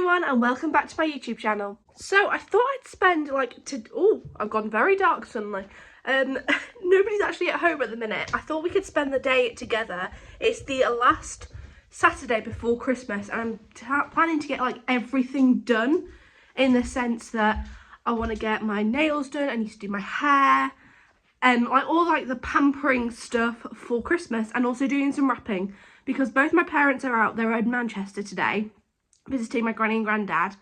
everyone and welcome back to my YouTube channel. So I thought I'd spend I've gone very dark suddenly. Nobody's actually at home at the minute. I thought we could spend the day together. It's the last Saturday before Christmas and I'm planning to get like everything done, in the sense that I want to get my nails done, I need to do my hair, like all like the pampering stuff for Christmas, and also doing some wrapping because both my parents are out. They're in Manchester today visiting my granny and granddad,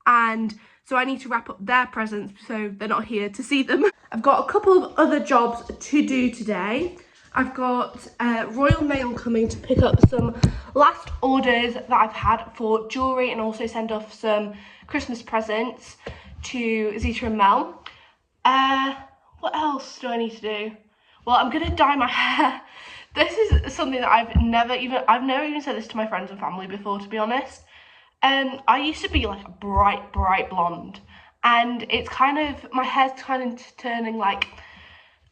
and so I need to wrap up their presents so they're not here to see them. I've got a couple of other jobs to do today. I've got Royal Mail coming to pick up some last orders that I've had for jewellery and also send off some Christmas presents to Zita and Mel. What else do I need to do? Well, I'm gonna dye my hair. This is something that I've never even said this to my friends and family before, to be honest. I used to be like a bright blonde, and it's kind of, my hair's kind of turning like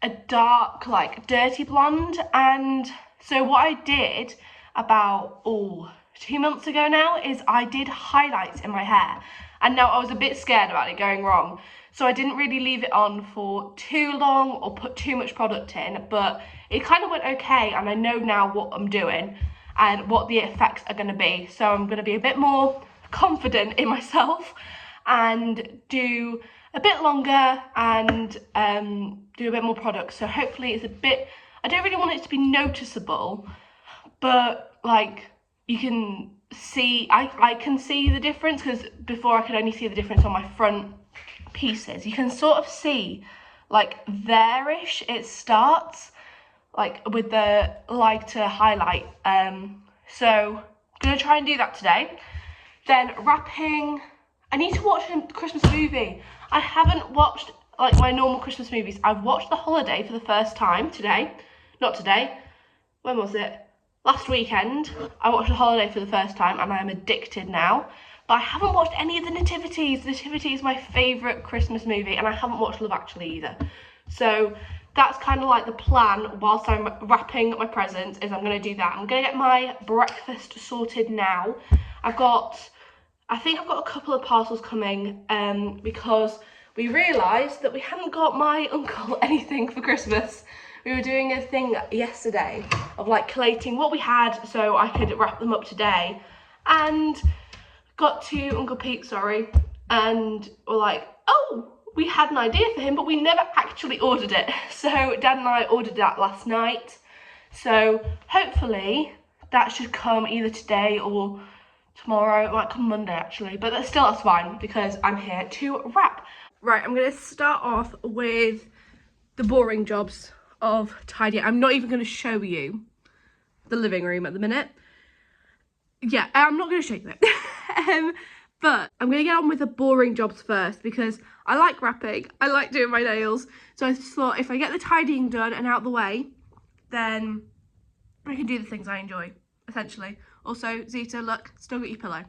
a dark, like dirty blonde. And so what I did about 2 months ago now is I did highlights in my hair, and now I was a bit scared about it going wrong, so I didn't really leave it on for too long or put too much product in, but it kind of went okay, and I know now what I'm doing and what the effects are going to be. So I'm going to be a bit more confident in myself and do a bit longer and do a bit more product. So hopefully it's a bit, I don't really want it to be noticeable, but like you can see, I can see the difference, because before I could only see the difference on my front pieces. You can sort of see like there-ish it starts, like with the lighter highlight. So I'm gonna try and do that today. Then wrapping, I need to watch a Christmas movie. I haven't watched like my normal Christmas movies. I've watched The Holiday for the first time not today, when was it? Last weekend, I watched The Holiday for the first time and I'm addicted now. But I haven't watched any of the Nativities. The Nativity is my favourite Christmas movie, and I haven't watched Love Actually either. So that's kind of like the plan whilst I'm wrapping my presents, is I'm going to do that. I'm going to get my breakfast sorted now. I think I've got a couple of parcels coming because we realised that we hadn't got my uncle anything for Christmas. We were doing a thing yesterday of like collating what we had so I could wrap them up today, and got to Uncle Pete, and we're like, oh, we had an idea for him, but we never actually ordered it. So Dad and I ordered that last night. So hopefully that should come either today or tomorrow. It might come Monday actually, but that's fine because I'm here to wrap. Right, I'm gonna start off with the boring jobs of tidying. I'm not even gonna show you the living room at the minute. Yeah, I'm not gonna show you it. But I'm gonna get on with the boring jobs first because I like wrapping, I like doing my nails. So I just thought if I get the tidying done and out the way, then I can do the things I enjoy, essentially. Also, Zita, look, still got your pillow.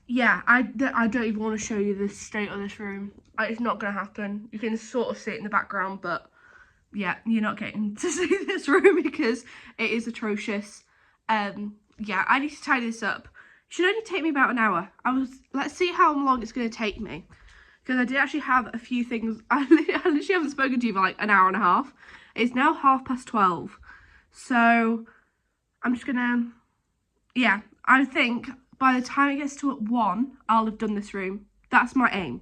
Yeah, I don't even want to show you the state of this room. It's not gonna happen. You can sort of see it in the background, but yeah, you're not getting to see this room because it is atrocious. Yeah, I need to tidy this up. It should only take me about an hour. Let's see how long it's going to take me, because I did actually have a few things. I literally haven't spoken to you for like an hour and a half. It's now 12:30, so I'm just gonna, yeah, I think by the time it gets to 1, I'll have done this room. That's my aim.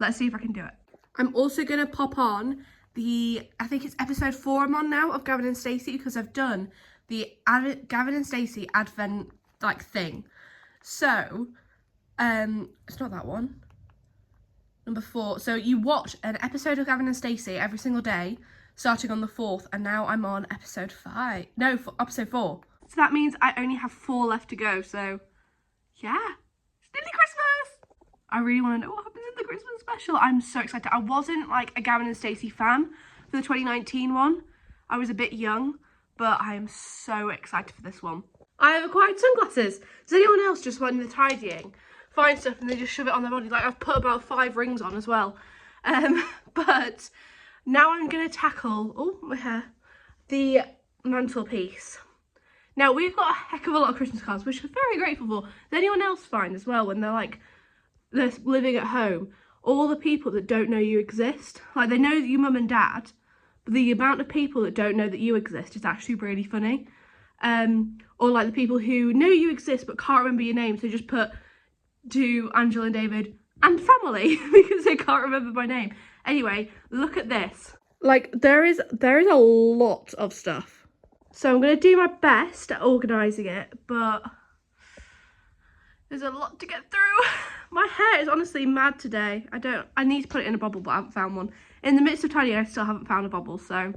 Let's see if I can do it. I'm also gonna pop on I think it's episode 4 I'm on now of Gavin and Stacey, because I've done the Gavin and Stacey advent like thing. So it's not that one. Number 4. So you watch an episode of Gavin and Stacey every single day starting on the 4th, and now I'm on episode 5. No, episode 4. So that means I only have 4 left to go. So yeah, it's nearly Christmas. I really want to know what happens in the Christmas special. I'm so excited. I wasn't like a Gavin and Stacey fan for the 2019 one. I was a bit young, but I am so excited for this one. I have acquired sunglasses. Does anyone else just when they're tidying find stuff and they just shove it on their body? Like I've put about 5 rings on as well. But now I'm gonna tackle my hair, the mantelpiece. Now, we've got a heck of a lot of Christmas cards, which we're very grateful for. Does anyone else find as well when they're like, they're living at home, all the people that don't know you exist? Like, they know your mum and dad, but the amount of people that don't know that you exist is actually really funny. Or like the people who know you exist but can't remember your name, so just put to Angela and David and family because they can't remember my name. Anyway, look at this. Like, there is a lot of stuff. So I'm going to do my best at organising it, but there's a lot to get through. My hair is honestly mad today. I need to put it in a bobble, but I haven't found one. In the midst of tidying, I still haven't found a bobble, so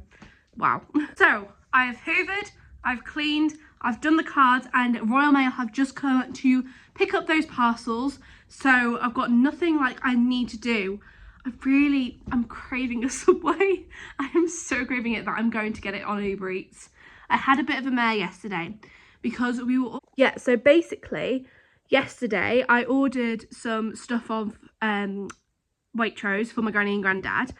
wow. So I have hoovered, I've cleaned, I've done the cards, and Royal Mail have just come to pick up those parcels. So I've got nothing like I need to do. I'm craving a Subway. I am so craving it that I'm going to get it on Uber Eats. I had a bit of a mare yesterday because we were... Yeah, so basically, yesterday I ordered some stuff off Waitrose for my granny and granddad,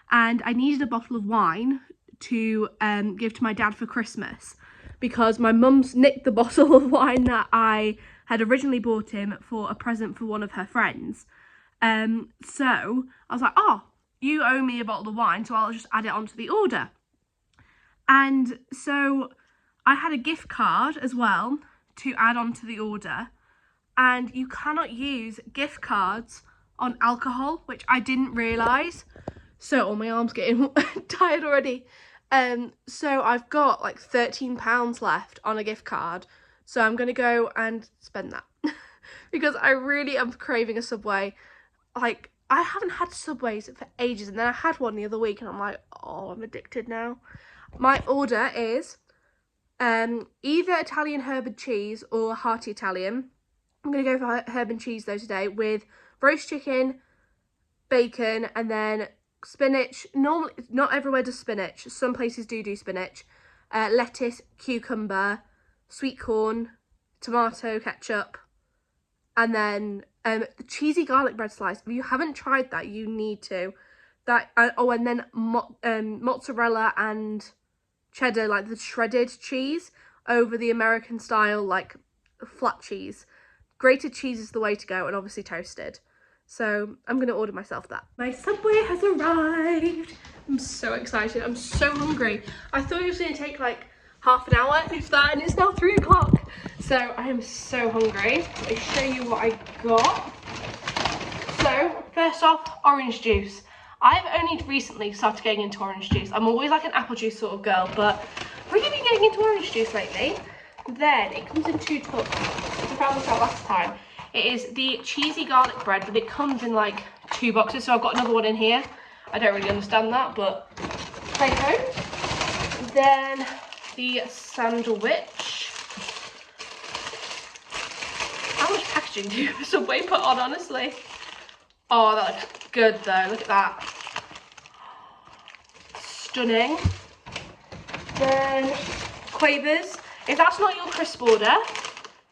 and I needed a bottle of wine to give to my dad for Christmas because my mum's nicked the bottle of wine that I had originally bought him for a present for one of her friends. So I was like, oh, you owe me a bottle of wine, so I'll just add it onto the order. And so I had a gift card as well to add onto the order, and you cannot use gift cards on alcohol, which I didn't realise. So, oh, my arm's getting tired already. So I've got like £13 left on a gift card, so I'm gonna go and spend that because I really am craving a Subway. Like, I haven't had Subways for ages, and then I had one the other week and I'm like, oh, I'm addicted now. My order is either Italian herb and cheese or hearty Italian. I'm going to go for herb and cheese though today, with roast chicken, bacon, and then spinach. Normally, not everywhere does spinach. Some places do spinach. Lettuce, cucumber, sweet corn, tomato, ketchup, and then the cheesy garlic bread slice. If you haven't tried that, you need to. And then mozzarella and cheddar, like the shredded cheese over the American style, like flat cheese. Grated cheese is the way to go, and obviously toasted. So I'm going to order myself that. My Subway has arrived. I'm so excited. I'm so hungry. I thought it was going to take like half an hour, if that, and it's now 3 o'clock. So I am so hungry. Let me show you what I got. So first off, orange juice. I've only recently started getting into orange juice. I'm always like an apple juice sort of girl, but I've really been getting into orange juice lately. Then it comes in 2 tubs. I found this out last time. It is the cheesy garlic bread, but it comes in like 2 boxes, so I've got another one in here. I don't really understand that, but hey ho. Then the sandwich. How much packaging do Subway put on, honestly? Oh, that looks good though. Look at that. Stunning. Then Quavers. If that's not your crisp order,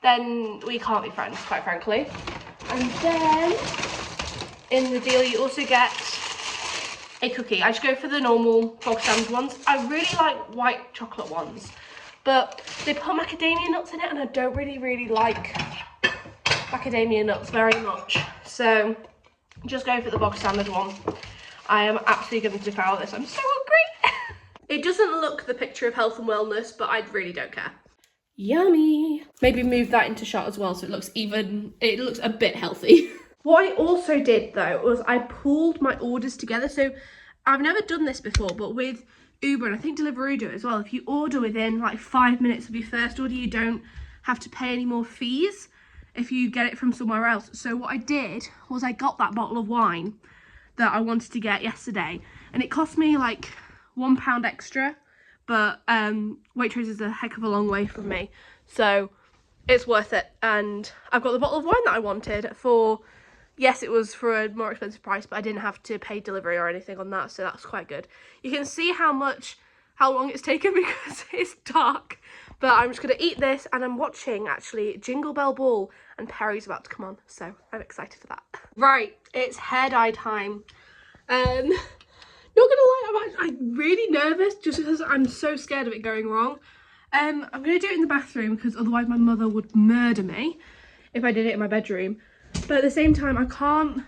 then we can't be friends, quite frankly. And then in the deal, you also get a cookie. I just go for the normal bog standard ones. I really like white chocolate ones, but they put macadamia nuts in it, and I don't really like macadamia nuts very much. So just go for the bog standard one. I am absolutely going to devour this. I'm so hungry. It doesn't look the picture of health and wellness, but I really don't care. Yummy. Maybe move that into shot as well so it looks a bit healthy. What I also did though was I pulled my orders together. So I've never done this before, but with Uber, and I think Deliveroo do it as well, if you order within like 5 minutes of your first order, you don't have to pay any more fees if you get it from somewhere else. So what I did was I got that bottle of wine that I wanted to get yesterday, and it cost me like £1 extra, but Waitrose is a heck of a long way from me, so it's worth it. And I've got the bottle of wine that I wanted for, yes, it was for a more expensive price, but I didn't have to pay delivery or anything on that, so that's quite good. You can see how long it's taken because it's dark, but I'm just going to eat this, and I'm watching actually Jingle Bell Ball, and Perry's about to come on, so I'm excited for that. Right, it's hair dye time. Not gonna lie, I'm really nervous just because I'm so scared of it going wrong. I'm going to do it in the bathroom because otherwise my mother would murder me if I did it in my bedroom. But at the same time, I can't...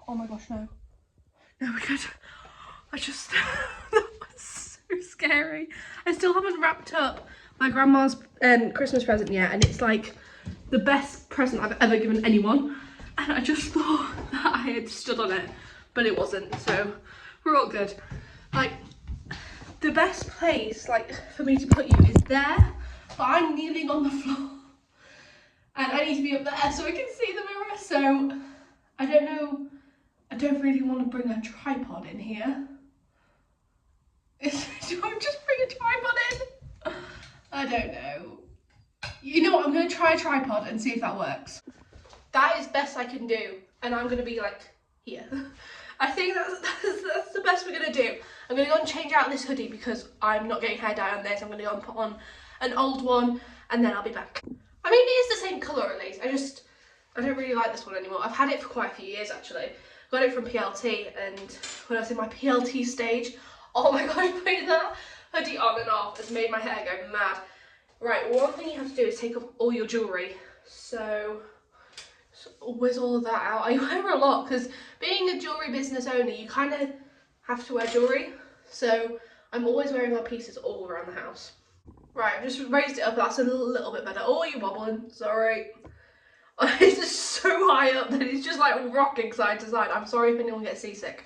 Oh my gosh, no. No, we're good. I just... that was so scary. I still haven't wrapped up my grandma's Christmas present yet, and it's like the best present I've ever given anyone. And I just thought that I had stood on it, but it wasn't, so we're all good. Like, the best place, like, for me to put you is there, but I'm kneeling on the floor. And I need to be up there so I can see the mirror, so I don't know. I don't really want to bring a tripod in here. Do I just bring a tripod in? I don't know. You know what, I'm going to try a tripod and see if that works. That is best I can do, and I'm going to be like, here. I think that's the best we're going to do. I'm going to go and change out this hoodie because I'm not getting hair dye on this. I'm going to go and put on an old one, and then I'll be back. I mean, it is the same colour at least. I don't really like this one anymore. I've had it for quite a few years actually. Got it from PLT, and when I was in my PLT stage, oh my gosh, putting that hoodie on and off has made my hair go mad. Right, one thing you have to do is take off all your jewellery. So whiz all of that out. I wear a lot because being a jewellery business owner, you kind of have to wear jewellery. So I'm always wearing my pieces all around the house. Right, I've just raised it up. That's a little bit better. Oh, you're wobbling. Sorry. It's just so high up that it's just like rocking side to side. I'm sorry if anyone gets seasick.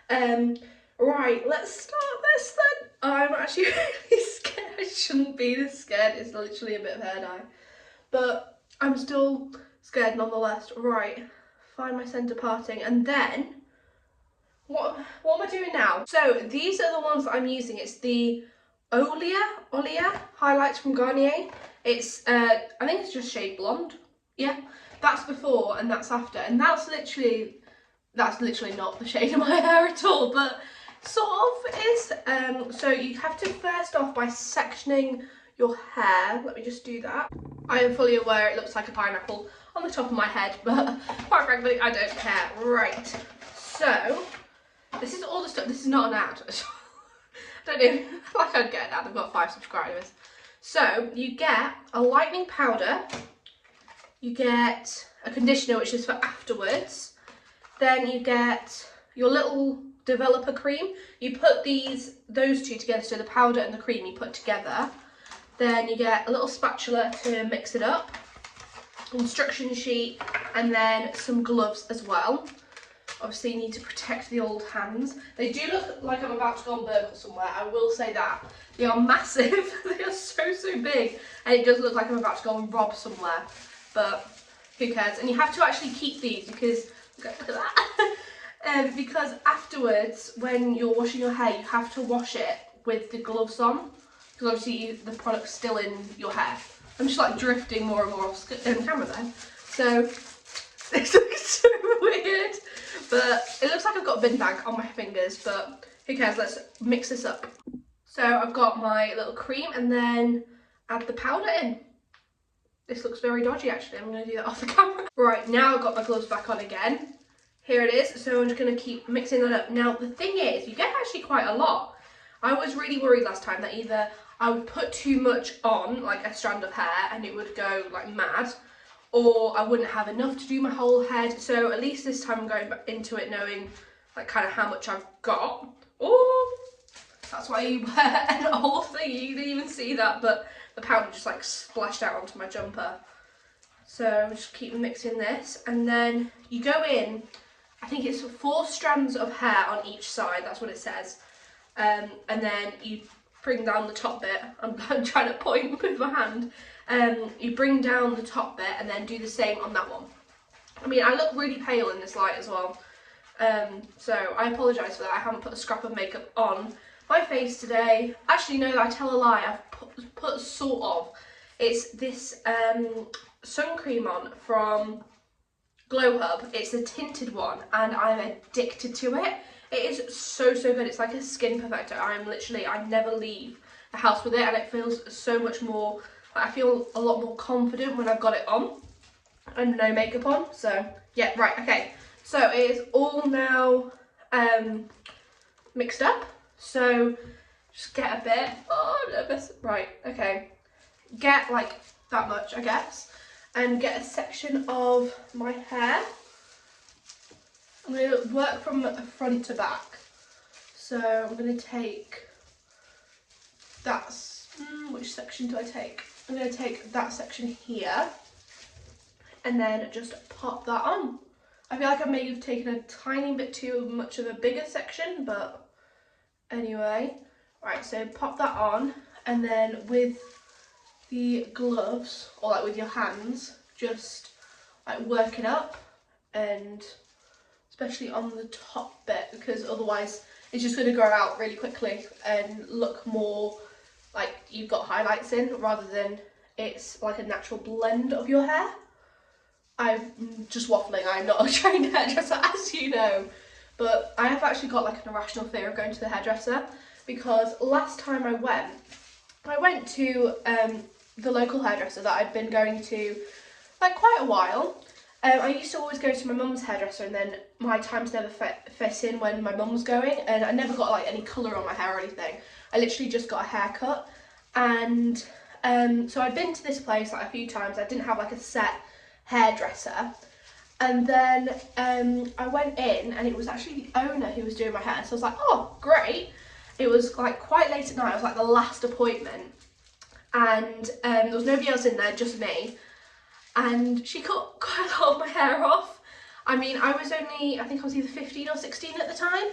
Right, let's start this then. I'm actually really scared. I shouldn't be this scared. It's literally a bit of hair dye. But I'm still scared nonetheless. Right, find my centre parting, and then what am I doing now? So these are the ones that I'm using. It's the Olia highlights from Garnier. It's I think it's just shade blonde. Yeah, that's before and that's after, and that's literally not the shade of my hair at all, but sort of is. So you have to first off by sectioning your hair. Let me just do that. I am fully aware it looks like a pineapple on the top of my head, but quite frankly I don't care. Right, so this is all the stuff. This is not an ad. I don't know, I feel like I'd get an ad. I've got 5 subscribers. So you get a lightening powder, you get a conditioner which is for afterwards, then you get your little developer cream. You put those two together, so the powder and the cream you put together. Then you get a little spatula to mix it up, instruction sheet, and then some gloves as well. Obviously you need to protect the old hands. They do look like I'm about to go on burgle somewhere, I will say that. They are massive, they are so big, and it does look like I'm about to go and rob somewhere, but who cares? And you have to actually keep these because, look at that, because afterwards when you're washing your hair you have to wash it with the gloves on, because obviously the product's still in your hair. I'm just like drifting more and more off camera then. So this looks so weird, but it looks like I've got a bin bag on my fingers, but who cares, let's mix this up. So I've got my little cream and then add the powder in. This looks very dodgy actually, I'm going to do that off the camera. Right, now I've got my gloves back on again. Here it is, so I'm just going to keep mixing that up. Now the thing is, you get actually quite a lot. I was really worried last time that either I would put too much on, like a strand of hair, and it would go like mad, or I wouldn't have enough to do my whole head. So at least this time I'm going into it knowing like kind of how much I've got. Oh, that's why you wear an whole thing. You didn't even see that, but the powder just like splashed out onto my jumper. So just keep mixing this, and then you go in, I think it's 4 strands of hair on each side, that's what it says. And then you bring down the top bit. I'm trying to point with my hand. You bring down the top bit and then do the same on that one. I mean, I look really pale in this light as well. So I apologise for that. I haven't put a scrap of makeup on my face today. Actually, no, I tell a lie. I've put sort of. It's this sun cream on from Glow Hub. It's a tinted one and I'm addicted to it. It is so good. It's like a skin perfector. I never leave the house with it, and it feels so much more, I feel a lot more confident when I've got it on and no makeup on. So yeah, right, okay. So it is all now mixed up. So Just get a bit. Oh, I'm nervous. Right, okay. Get like that much, I guess. And get a section of my hair. I'm going to work from front to back. So I'm going to take that. Which section do I take? I'm going to take that section here. And then just pop that on. I feel like I may have taken a tiny bit too much of a bigger section, but anyway. Right, so pop that on, and then with the gloves, or like with your hands, just like work it up, and especially on the top bit, because otherwise it's just going to grow out really quickly and look more like you've got highlights in, rather than it's like a natural blend of your hair. I'm just waffling, I'm not a trained hairdresser, as you know, but I have actually got like an irrational fear of going to the hairdresser, because last time I went to the local hairdresser that I'd been going to like quite a while. I used to always go to my mum's hairdresser, and then my times never fit in when my mum was going, and I never got like any colour on my hair or anything. I literally just got a haircut, and so I'd been to this place like a few times. I didn't have like a set hairdresser, and then I went in, and it was actually the owner who was doing my hair, so I was like, oh great. It was like quite late at night, it was like the last appointment, and there was nobody else in there, just me, and she cut quite a lot of my hair off. I mean, I think I was either 15 or 16 at the time,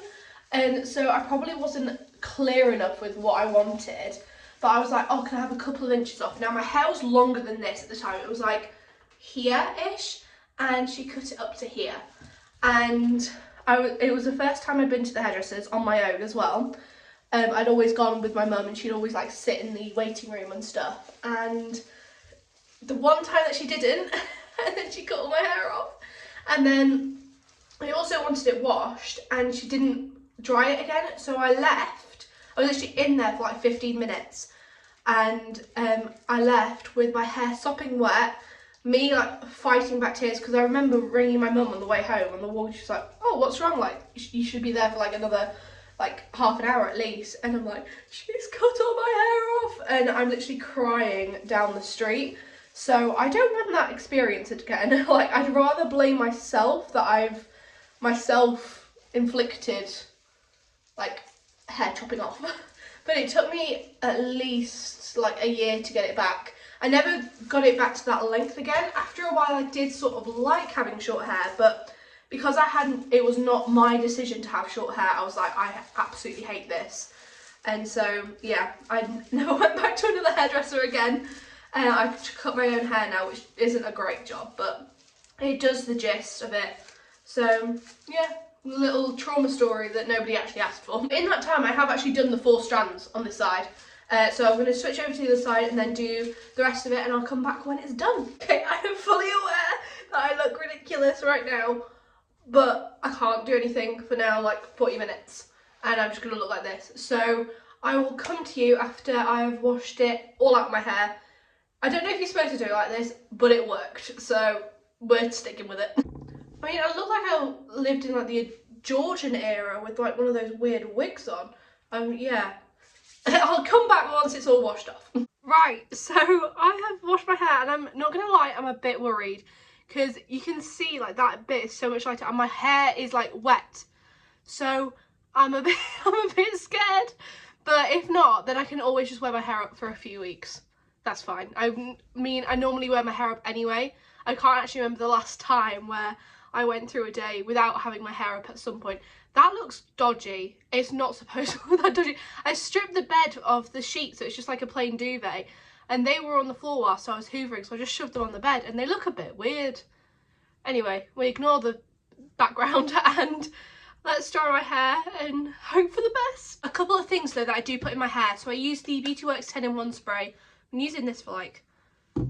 and so I probably wasn't clear enough with what I wanted, but I was like, oh, can I have a couple of inches off? Now my hair was longer than this at the time, it was like here-ish, and she cut it up to here, and it was the first time I'd been to the hairdressers on my own as well. I'd always gone with my mum, and she'd always like sit in the waiting room and stuff, and the one time that she didn't, and then she cut all my hair off, and then I also wanted it washed, and she didn't dry it again, so I left. I was literally in there for like 15 minutes, and I left with my hair sopping wet, me like fighting back tears, because I remember ringing my mum on the way home on the walk. She's like, oh, what's wrong? Like, you should be there for like another like half an hour at least. And I'm like, she's cut all my hair off, and I'm literally crying down the street. So I don't want that experience again. Like, I'd rather blame myself that I've myself inflicted like hair chopping off. But it took me at least like a year to get it back. I never got it back to that length again. After a while I did sort of like having short hair, but because it was not my decision to have short hair, I was like, I absolutely hate this. And so, yeah, I never went back to another hairdresser again. I cut my own hair now, which isn't a great job, but it does the gist of it. So, yeah, little trauma story that nobody actually asked for. In that time, I have actually done the 4 strands on this side. So I'm going to switch over to the other side and then do the rest of it, and I'll come back when it's done. Okay, I am fully aware that I look ridiculous right now, but I can't do anything for now, like 40 minutes, and I'm just going to look like this. So I will come to you after I've washed it all out of my hair. I don't know if you're supposed to do it like this, but it worked, so we're sticking with it. I mean, I look like I lived in like the Georgian era with like one of those weird wigs on. Yeah. I'll come back once it's all washed off. Right, so I have washed my hair, and I'm not gonna lie, I'm a bit worried, because you can see like that bit is so much lighter, and my hair is like wet, so I'm a bit scared. But if not, then I can always just wear my hair up for a few weeks. That's fine. I mean, I normally wear my hair up anyway. I can't actually remember the last time where I went through a day without having my hair up at some point. That looks dodgy. It's not supposed to look that dodgy. I stripped the bed of the sheets, so it's just like a plain duvet, and they were on the floor whilst I was hoovering, so I just shoved them on the bed, and they look a bit weird. Anyway, we ignore the background and let's dry my hair and hope for the best. A couple of things though that I do put in my hair. So I use the Beauty Works 10-in-1 spray. I'm using this for like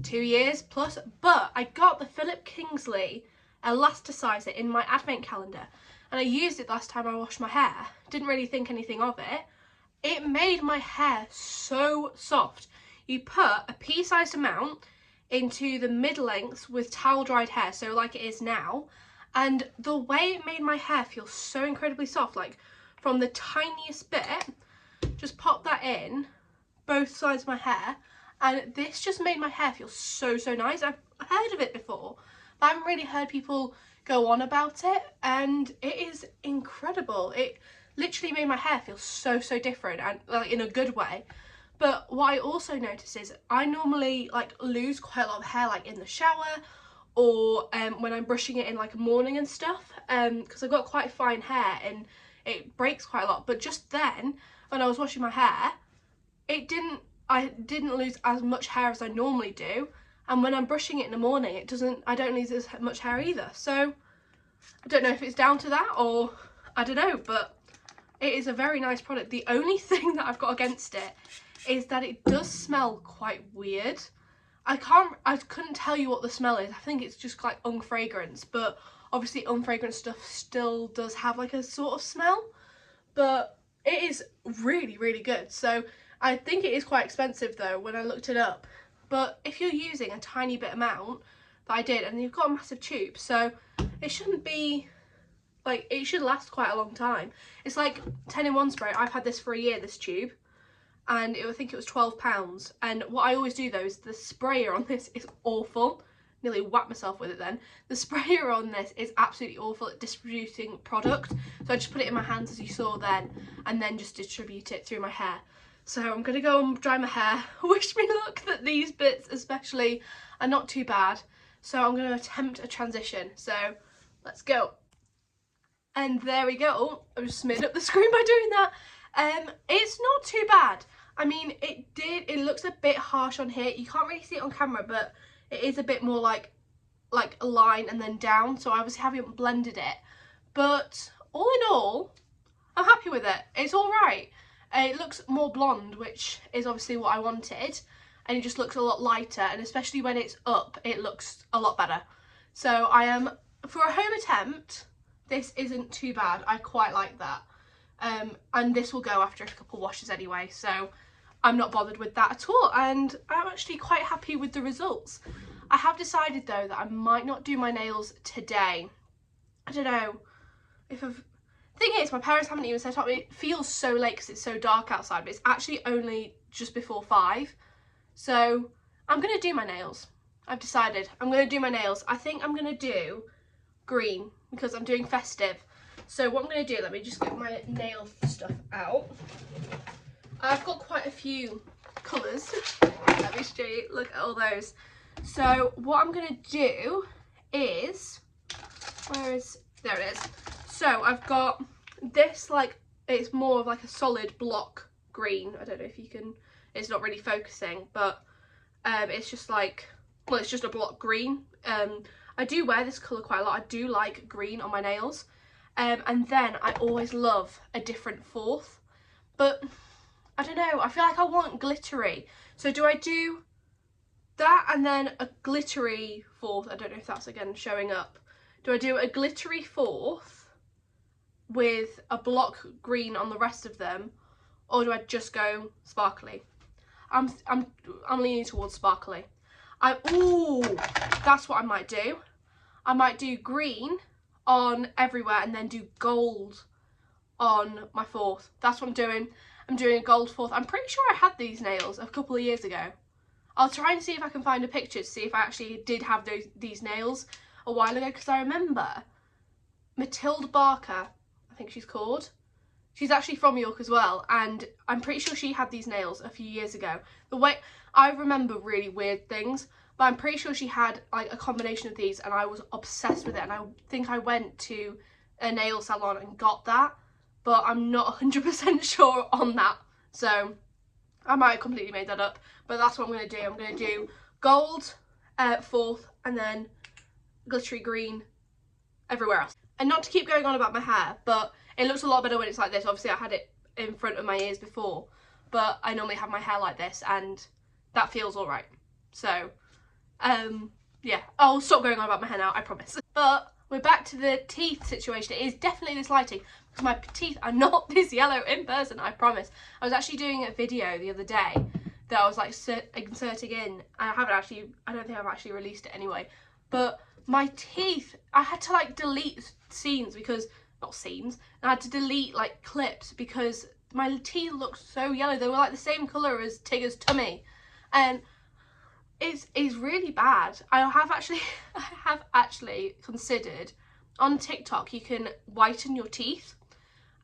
2 years plus, but I got the Philip Kingsley Elasticizer in my advent calendar, and I used it last time I washed my hair. Didn't really think anything of it. It made my hair so soft. You put a pea-sized amount into the mid-lengths with towel dried hair, so like it is now, and the way it made my hair feel so incredibly soft, like from the tiniest bit, just popped that in both sides of my hair, and this just made my hair feel so nice. I've heard of it before, but I haven't really heard people go on about it, and it is incredible. It literally made my hair feel so different, and like in a good way. But what I also noticed is I normally like lose quite a lot of hair like in the shower, or when I'm brushing it in like morning and stuff, because I've got quite fine hair and it breaks quite a lot. But just then when I was washing my hair, I didn't lose as much hair as I normally do, and when I'm brushing it in the morning, I don't lose as much hair either. So I don't know if it's down to that, or I don't know, but it is a very nice product. The only thing that I've got against it is that it does smell quite weird. I couldn't tell you what the smell is. I think it's just like unfragrance, but obviously unfragrant stuff still does have like a sort of smell, but it is really good. So I think it is quite expensive though when I looked it up, but if you're using a tiny bit amount that I did, and you've got a massive tube, so it shouldn't be like, it should last quite a long time. It's like 10-in-1 spray. I've had this for a year, this tube, and I think it was £12. And what I always do though is the sprayer on this is awful. Nearly whacked myself with it then. The sprayer on this is absolutely awful at distributing product, so I just put it in my hands as you saw then, and then just distribute it through my hair. So I'm gonna go and dry my hair. Wish me luck that these bits especially are not too bad. So I'm gonna attempt a transition. So let's go. And there we go. Oh, I just smeared up the screen by doing that. It's not too bad. I mean, it looks a bit harsh on here. You can't really see it on camera, but it is a bit more like a line and then down. So I obviously haven't blended it. But all in all, I'm happy with it. It's all right. It looks more blonde, which is obviously what I wanted. And it just looks a lot lighter. And especially when it's up, it looks a lot better. So for a home attempt, this isn't too bad. I quite like that. And this will go after a couple washes anyway, so I'm not bothered with that at all, and I'm actually quite happy with the results. I have decided though that I might not do my nails today. I don't know if thing is, my parents haven't even set up. It feels so late because it's so dark outside, but it's actually only just before 5, so I'm gonna do my nails. I've decided I'm gonna do my nails. I think I'm gonna do green because I'm doing festive. So what I'm going to do, let me just get my nail stuff out. I've got quite a few colours. Let me show you, look at all those. So what I'm going to do is, there it is. So I've got this, like, it's more of like a solid block green. I don't know if you can, it's not really focusing, but it's just like, well, it's just a block green. I do wear this colour quite a lot. I do like green on my nails. And then I always love a different fourth, but I don't know, I feel like I want glittery. So do I do that and then a glittery fourth? I don't know if that's again showing up. Do I do a glittery fourth with a block green on the rest of them, or do I just go sparkly? I'm leaning towards sparkly. Ooh, that's what I might do. I might do green on everywhere and then do gold on my fourth. That's what I'm doing. I'm doing a gold fourth. I'm pretty sure I had these nails a couple of years ago. I'll try and see if I can find a picture to see if I actually did have these nails a while ago, because I remember Matilda Barker, I think she's called. She's actually from York as well, and I'm pretty sure she had these nails a few years ago. The way I remember really weird things, but I'm pretty sure she had like a combination of these, and I was obsessed with it, and I think I went to a nail salon and got that, but I'm not 100% sure on that, so I might have completely made that up, but that's what I'm going to do. I'm going to do gold fourth, and then glittery green everywhere else. And not to keep going on about my hair, but it looks a lot better when it's like this. Obviously I had it in front of my ears before, but I normally have my hair like this, and that feels alright. So yeah, I'll stop going on about my hair now, I promise. But we're back to the teeth situation. It is definitely this lighting, because my teeth are not this yellow in person, I promise. I was actually doing a video the other day that I was like inserting in. I don't think I've actually released it anyway, but my teeth, I had to like delete scenes because, not scenes, I had to delete like clips because my teeth look so yellow. They were like the same colour as Tigger's tummy, and it's really bad. I have actually considered, on TikTok you can whiten your teeth,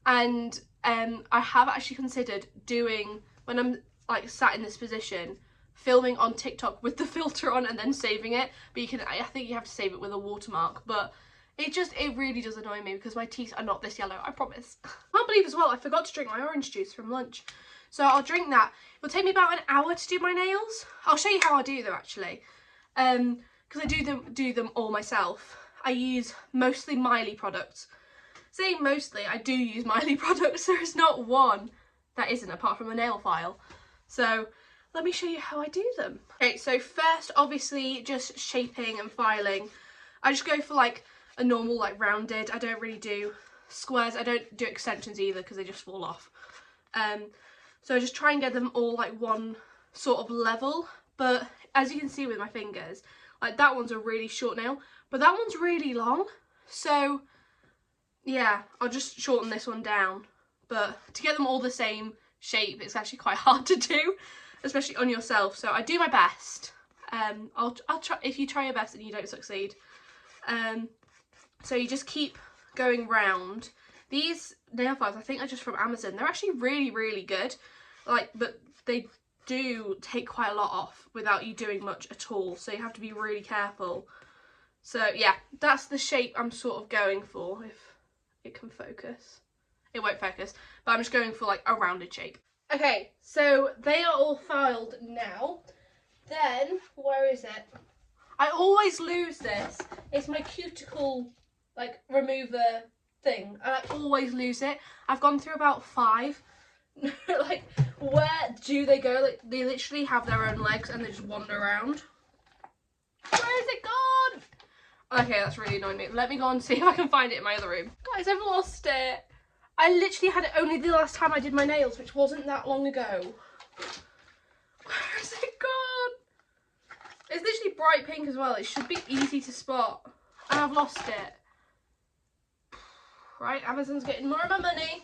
and I have actually considered doing, when I'm like sat in this position, filming on TikTok with the filter on and then saving it. But I think you have to save it with a watermark, but it really does annoy me because my teeth are not this yellow, I promise. I can't believe as well, I forgot to drink my orange juice from lunch. So I'll drink that. It'll take me about an hour to do my nails. I'll show you how I do them actually. Because I do them all myself. I use mostly Miley products. Saying mostly, I do use Miley products. There is not one that isn't, apart from a nail file. So let me show you how I do them. Okay, so first, obviously, just shaping and filing. I just go for like a normal, like rounded. I don't really do squares. I don't do extensions either because they just fall off. So I just try and get them all like one sort of level. But as you can see with my fingers, like that one's a really short nail, but that one's really long. So yeah, I'll just shorten this one down. But to get them all the same shape, it's actually quite hard to do, especially on yourself. So I do my best. I'll try. If you try your best and you don't succeed, so you just keep going round. These nail files, I think, are just from Amazon. They're actually really good. Like, but they do take quite a lot off without you doing much at all. So you have to be really careful. So yeah, that's the shape I'm sort of going for. If it can focus, it won't focus. But I'm just going for like a rounded shape. Okay, so they are all filed now. Then where is it? I always lose this. It's my cuticle like remover thing, and I always lose it. I've gone through about 5. Like, where do they go? Like, they literally have their own legs and they just wander around. Where is it gone? Okay, that's really annoying me. Let me go and see if I can find it in my other room. Guys, I've lost it. I literally had it only the last time I did my nails, which wasn't that long ago. Where is it gone? It's literally bright pink as well. It should be easy to spot. And I've lost it. Right, Amazon's getting more of my money.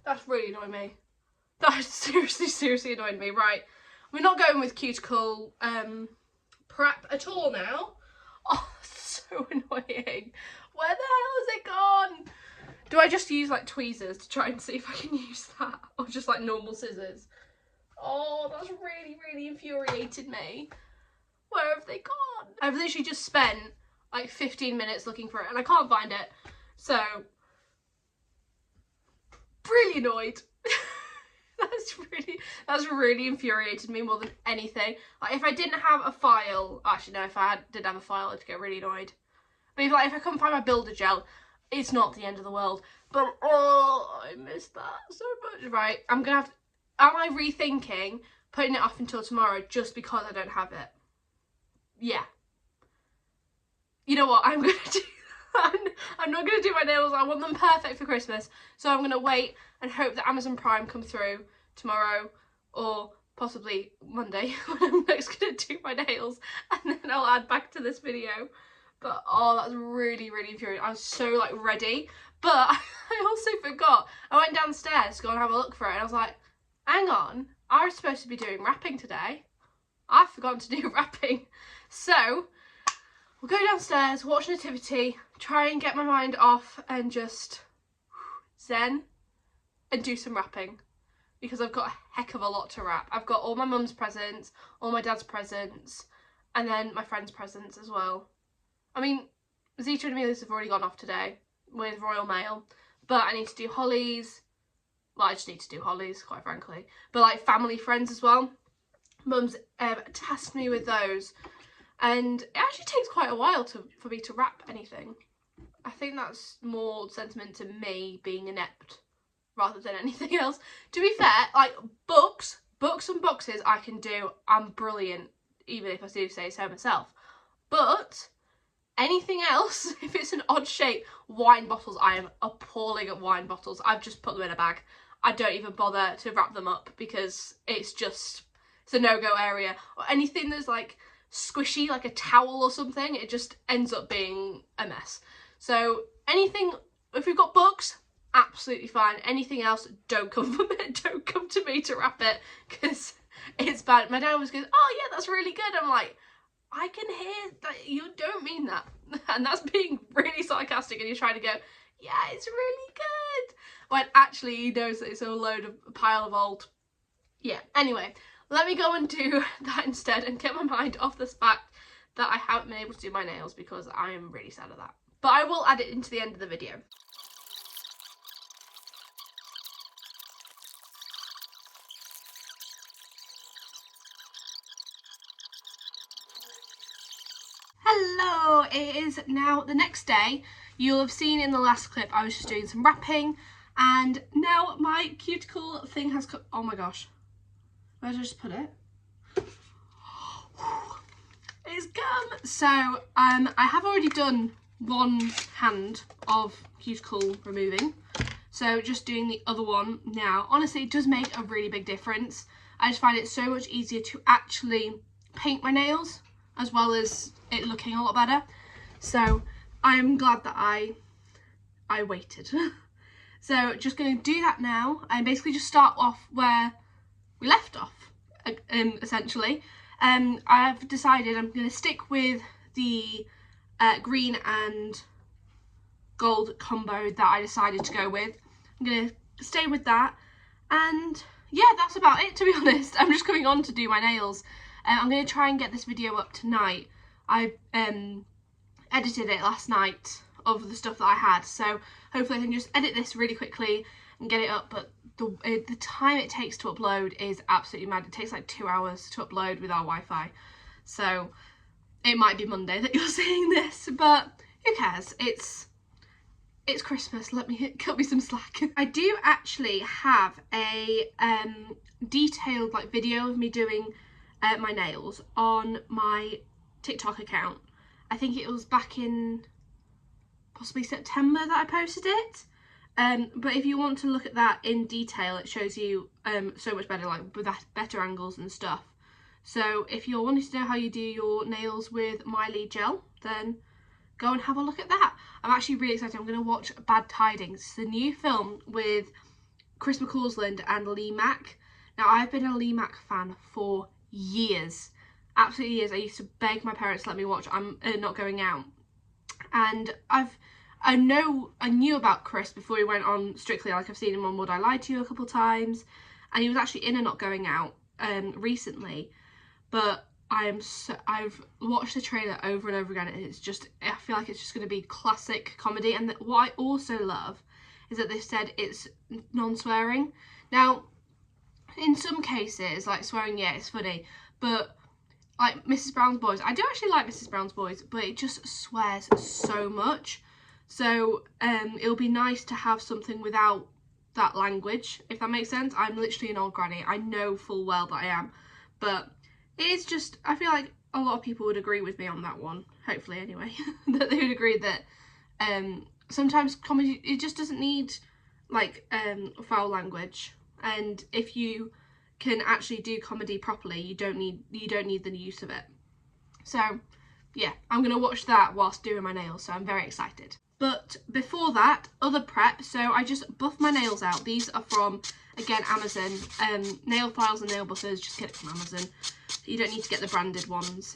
That's really annoying me. That is seriously annoying me. Right, we're not going with cuticle prep at all now. Oh, so annoying. Where the hell has it gone? Do I just use like tweezers to try and see if I can use that? Or just like normal scissors? Oh, that's really infuriated me. Where have they gone? I've literally just spent like 15 minutes looking for it and I can't find it. So, really annoyed. That's really infuriated me more than anything. Like, if I didn't have a file, actually no, if I did have a file, I'd get really annoyed. But if I couldn't find my builder gel, it's not the end of the world. But oh, I missed that so much. Right, am I rethinking putting it off until tomorrow just because I don't have it? Yeah. You know what, I'm gonna do that. I'm not gonna do my nails. I want them perfect for Christmas. So I'm gonna wait and hope that Amazon Prime come through tomorrow or possibly Monday when I'm next gonna do my nails, and then I'll add back to this video. But oh, that's really infuriating. I was so like ready, but I also forgot. I went downstairs to go and have a look for it and I was like, hang on, I was supposed to be doing wrapping today. I've forgotten to do wrapping. So we'll go downstairs, watch Nativity, try and get my mind off and just zen and do some wrapping, because I've got a heck of a lot to wrap. I've got all my mum's presents, all my dad's presents, and then my friend's presents as well. I mean, Zita and Amelia's have already gone off today with Royal Mail, but I need to do Holly's. Well, I just need to do Holly's, quite frankly. But like family friends as well. Mum's tasked me with those, and it actually takes quite a while for me to wrap anything. I think that's more sentiment to me being inept rather than anything else. To be fair, like books and boxes I can do. I'm brilliant, even if I do say so myself. But anything else, if it's an odd shape, wine bottles, I am appalling at wine bottles. I've just put them in a bag. I don't even bother to wrap them up because it's a no-go area. Or anything that's like squishy, like a towel or something, it just ends up being a mess. So anything, if we've got books, absolutely fine. Anything else, don't come from it. Don't come to me to wrap it, because it's bad. My dad was going, oh yeah, that's really good. I'm like, I can hear that you don't mean that. And that's being really sarcastic, and you're trying to go, yeah, it's really good, when actually he knows that it's a pile of old. Yeah, anyway, let me go and do that instead and get my mind off this fact that I haven't been able to do my nails, because I am really sad at that. But I will add it into the end of the video. Hello, it is now the next day. You'll have seen in the last clip I was just doing some wrapping, and now my cuticle thing has come. Oh my gosh, where did I just put it? It's gum. So I have already done one hand of cuticle removing, so just doing the other one now. Honestly, it does make a really big difference. I just find it so much easier to actually paint my nails, as well as it looking a lot better. So I'm glad that I waited. So just going to do that now and basically just start off where we left off, essentially. I've decided I'm going to stick with the green and gold combo that I decided to go with. I'm going to stay with that, and yeah, that's about it, to be honest. I'm just coming on to do my nails. I'm going to try and get this video up tonight. I edited it last night of the stuff that I had, so hopefully I can just edit this really quickly and get it up, but the time it takes to upload is absolutely mad. It takes like 2 hours to upload with our Wi-Fi, so it might be Monday that you're seeing this, but who cares? It's Christmas. Cut me some slack. I do actually have a detailed like video of me doing my nails on my TikTok account. I think it was back in possibly September that I posted it. But if you want to look at that in detail, it shows you so much better, like with better angles and stuff. So if you're wanting to know how you do your nails with Miley gel, then go and have a look at that. I'm actually really excited. I'm going to watch Bad Tidings. It's a new film with Chris McCausland and Lee Mack. Now, I've been a Lee Mack fan for years, absolutely years. I used to beg my parents to let me watch I'm Not Going Out, and I knew about Chris before he went on Strictly. Like, I've seen him on Would I Lie to You a couple times, and he was actually in A Not Going Out recently. But I've watched the trailer over and over again, and it's just, I feel like it's just going to be classic comedy. And what I also love is that they've said it's non-swearing. Now, in some cases, like swearing, yeah, it's funny, but like Mrs. Brown's Boys, I do actually like Mrs. Brown's Boys, but it just swears so much. So it'll be nice to have something without that language, if that makes sense. I'm literally an old granny. I know full well that I am, but it is just, I feel like a lot of people would agree with me on that one, hopefully anyway, that they would agree that sometimes comedy, it just doesn't need like foul language. And if you can actually do comedy properly, you don't need the use of it. So yeah, I'm gonna watch that whilst doing my nails, so I'm very excited. But before that, other prep. So I just buffed my nails out. These are from, again, Amazon. Nail files and nail buffers, just get it from Amazon. You don't need to get the branded ones.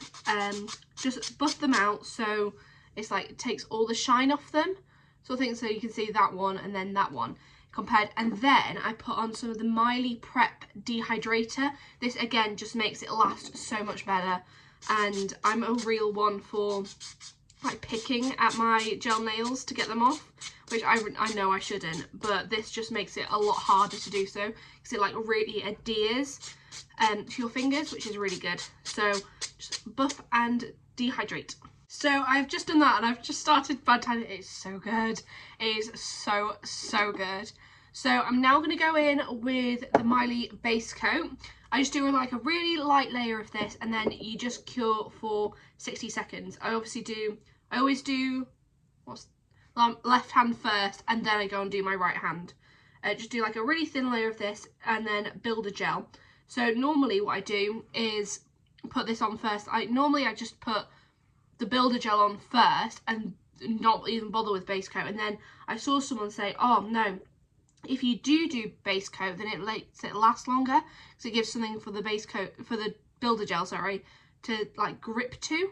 Just buff them out so it's like it takes all the shine off them. So I think so you can see that one and then that one compared. And then I put on some of the Miley Prep Dehydrator. This again just makes it last so much better. And I'm a real one for like picking at my gel nails to get them off, which I know I shouldn't, but this just makes it a lot harder to do so because it like really adheres to your fingers, which is really good. So just buff and dehydrate. So I've just done that and I've just started Bad Tidings. It's so good. It is so good. So I'm now going to go in with the Miley base coat. I just do like a really light layer of this, and then you just cure for 60 seconds. I always do left hand first, and then I go and do my right hand. Just do like a really thin layer of this and then build a gel. So normally what I do is put this on first. Normally I just put the builder gel on first and not even bother with base coat, and then I saw someone say, oh no, If you do base coat, then it lets it last longer, because it gives something for the base coat, for the builder gel, sorry, to like grip to.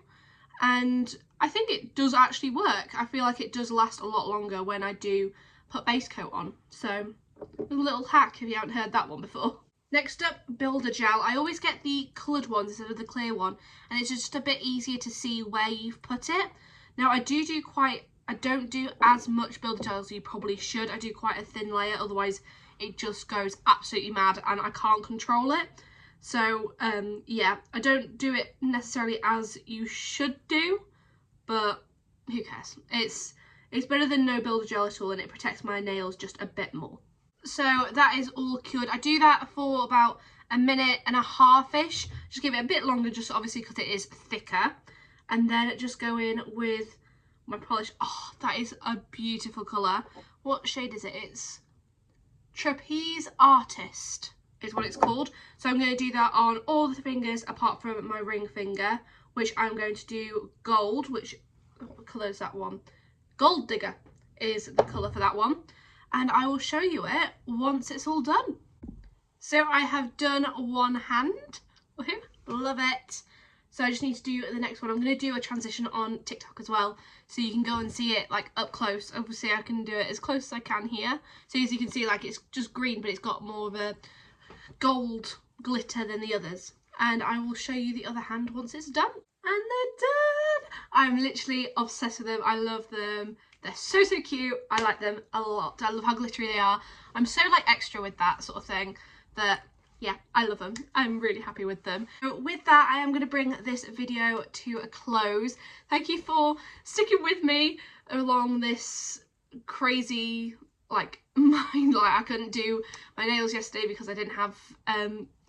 And I think it does actually work. I feel like it does last a lot longer when I do put base coat on. So a little hack if you haven't heard that one before. Next up, builder gel. I always get the coloured ones instead of the clear one, and it's just a bit easier to see where you've put it. Now I don't do as much builder gel as you probably should. I do quite a thin layer, otherwise it just goes absolutely mad and I can't control it. So yeah, I don't do it necessarily as you should do, but who cares? It's better than no builder gel at all, and it protects my nails just a bit more. So that is all cured. I do that for about a minute and a half-ish. Just give it a bit longer, just obviously because it is thicker. And then just go in with my polish. Oh, that is a beautiful colour. What shade is it? It's Trapeze Artist is what it's called. So I'm going to do that on all the fingers apart from my ring finger, which I'm going to do gold, which, what colour is that one? Gold Digger is the colour for that one. And I will show you it once it's all done. So I have done one hand. Woohoo, love it. So I just need to do the next one. I'm going to do a transition on TikTok as well, so you can go and see it like up close. Obviously I can do it as close as I can here. So as you can see, like, it's just green, but it's got more of a gold glitter than the others. And I will show you the other hand once it's done. And they're done. I'm literally obsessed with them. I love them. They're so cute. I like them a lot. I love how glittery they are. I'm so like extra with that sort of thing that, yeah, I love them. I'm really happy with them. So with that, I am going to bring this video to a close. Thank you for sticking with me along this crazy like I couldn't do my nails yesterday because I didn't have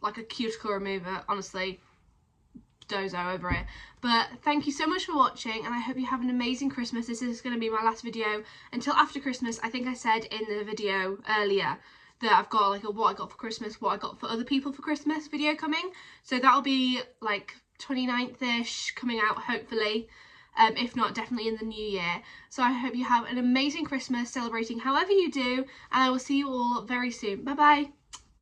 like a cuticle remover. Honestly, dozo over it. But thank you so much for watching, and I hope you have an amazing Christmas. This is going to be my last video until after Christmas. I think I said in the video earlier that I've got like a what I got for Christmas, what I got for other people for Christmas video coming. So that'll be like 29th-ish coming out, hopefully. If not, definitely in the new year. So I hope you have an amazing Christmas, celebrating however you do, and I will see you all very soon. Bye bye.